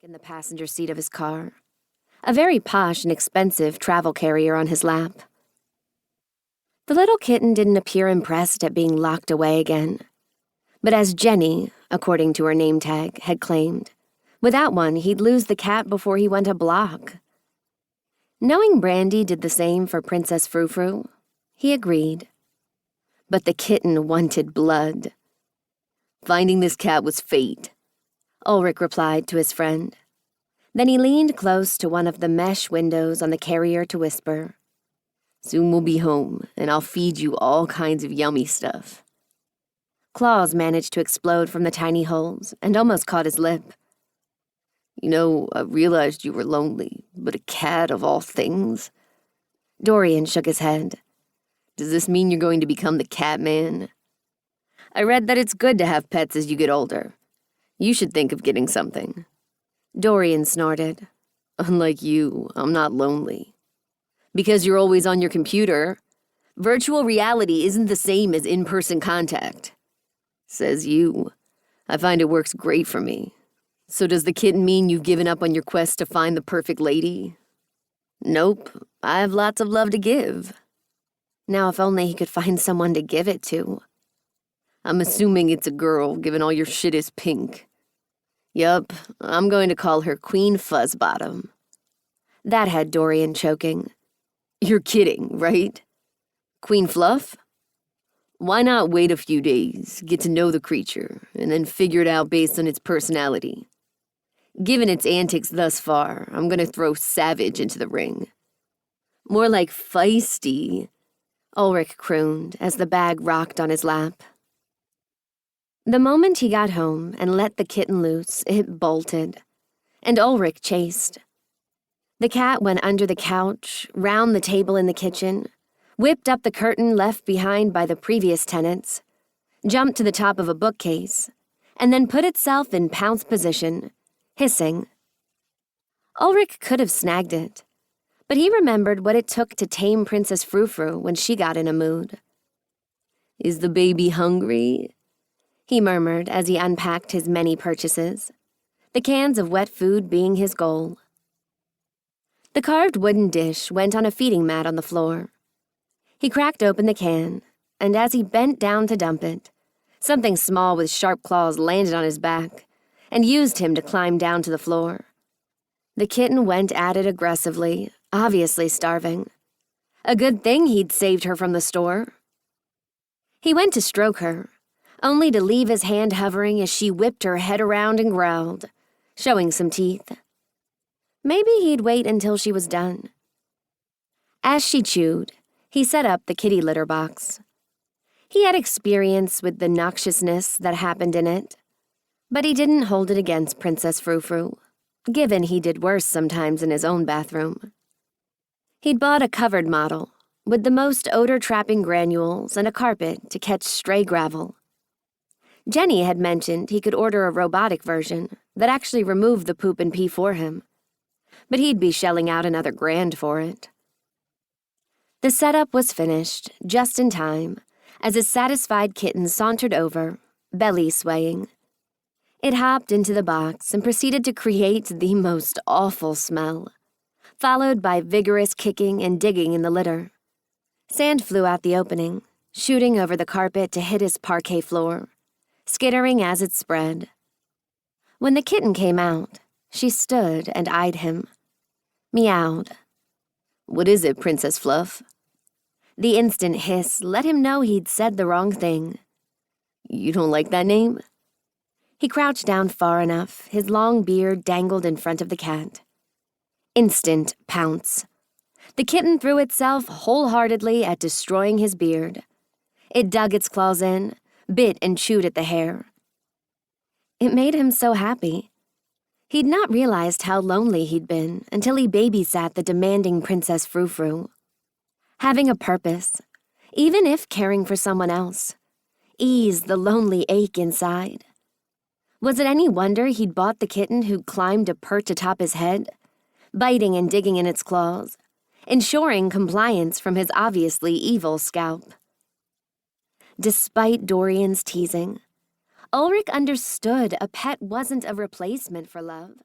in the passenger seat of his car, a very posh and expensive travel carrier on his lap. The little kitten didn't appear impressed at being locked away again, but as Jenny, according to her name tag, had claimed, without one he'd lose the cat before he went a block. Knowing Brandy did the same for Princess Frou-Frou, he agreed. But the kitten wanted blood. "Finding this cat was fate," Ulric replied to his friend. Then he leaned close to one of the mesh windows on the carrier to whisper, "Soon we'll be home, and I'll feed you all kinds of yummy stuff." Claws managed to explode from the tiny holes and almost caught his lip. "You know, I realized you were lonely, but a cat of all things?" Dorian shook his head. "Does this mean you're going to become the cat man?" "I read that it's good to have pets as you get older. You should think of getting something." Dorian snorted. "Unlike you, I'm not lonely. Because you're always on your computer. Virtual reality isn't the same as in-person contact." "Says you. I find it works great for me. So does the kitten mean you've given up on your quest to find the perfect lady?" "Nope, I have lots of love to give." Now if only he could find someone to give it to. "I'm assuming it's a girl, given all your shit is pink." "Yup, I'm going to call her Queen Fuzzbottom." That had Dorian choking. "You're kidding, right? Queen Fluff? Why not wait a few days, get to know the creature, and then figure it out based on its personality? Given its antics thus far, I'm going to throw Savage into the ring." "More like feisty," Ulric crooned as the bag rocked on his lap. The moment he got home and let the kitten loose, it bolted, and Ulric chased. The cat went under the couch, round the table in the kitchen, whipped up the curtain left behind by the previous tenants, jumped to the top of a bookcase, and then put itself in pounce position, hissing. Ulric could have snagged it, but he remembered what it took to tame Princess Frou-Frou when she got in a mood. "Is the baby hungry?" he murmured as he unpacked his many purchases, the cans of wet food being his goal. The carved wooden dish went on a feeding mat on the floor. He cracked open the can, and as he bent down to dump it, something small with sharp claws landed on his back and used him to climb down to the floor. The kitten went at it aggressively, obviously starving. A good thing he'd saved her from the store. He went to stroke her, only to leave his hand hovering as she whipped her head around and growled, showing some teeth. Maybe he'd wait until she was done. As she chewed, he set up the kitty litter box. He had experience with the noxiousness that happened in it, but he didn't hold it against Princess Frou-Frou, given he did worse sometimes in his own bathroom. He'd bought a covered model, with the most odor-trapping granules and a carpet to catch stray gravel. Jenny had mentioned he could order a robotic version that actually removed the poop and pee for him, but he'd be shelling out another $1,000 for it. The setup was finished, just in time, as a satisfied kitten sauntered over, belly swaying. It hopped into the box and proceeded to create the most awful smell, followed by vigorous kicking and digging in the litter. Sand flew out the opening, shooting over the carpet to hit his parquet floor, skittering as it spread. When the kitten came out, she stood and eyed him, meowed. "What is it, Princess Fluff?" The instant hiss let him know he'd said the wrong thing. "You don't like that name?" He crouched down far enough, his long beard dangled in front of the cat. Instant pounce. The kitten threw itself wholeheartedly at destroying his beard. It dug its claws in, bit and chewed at the hair. It made him so happy. He'd not realized how lonely he'd been until he babysat the demanding Princess Frou-Frou. Having a purpose, even if caring for someone else, eased the lonely ache inside. Was it any wonder he'd bought the kitten who'd climbed to perch atop his head, biting and digging in its claws, ensuring compliance from his obviously evil scalp? Despite Dorian's teasing, Ulric understood a pet wasn't a replacement for love.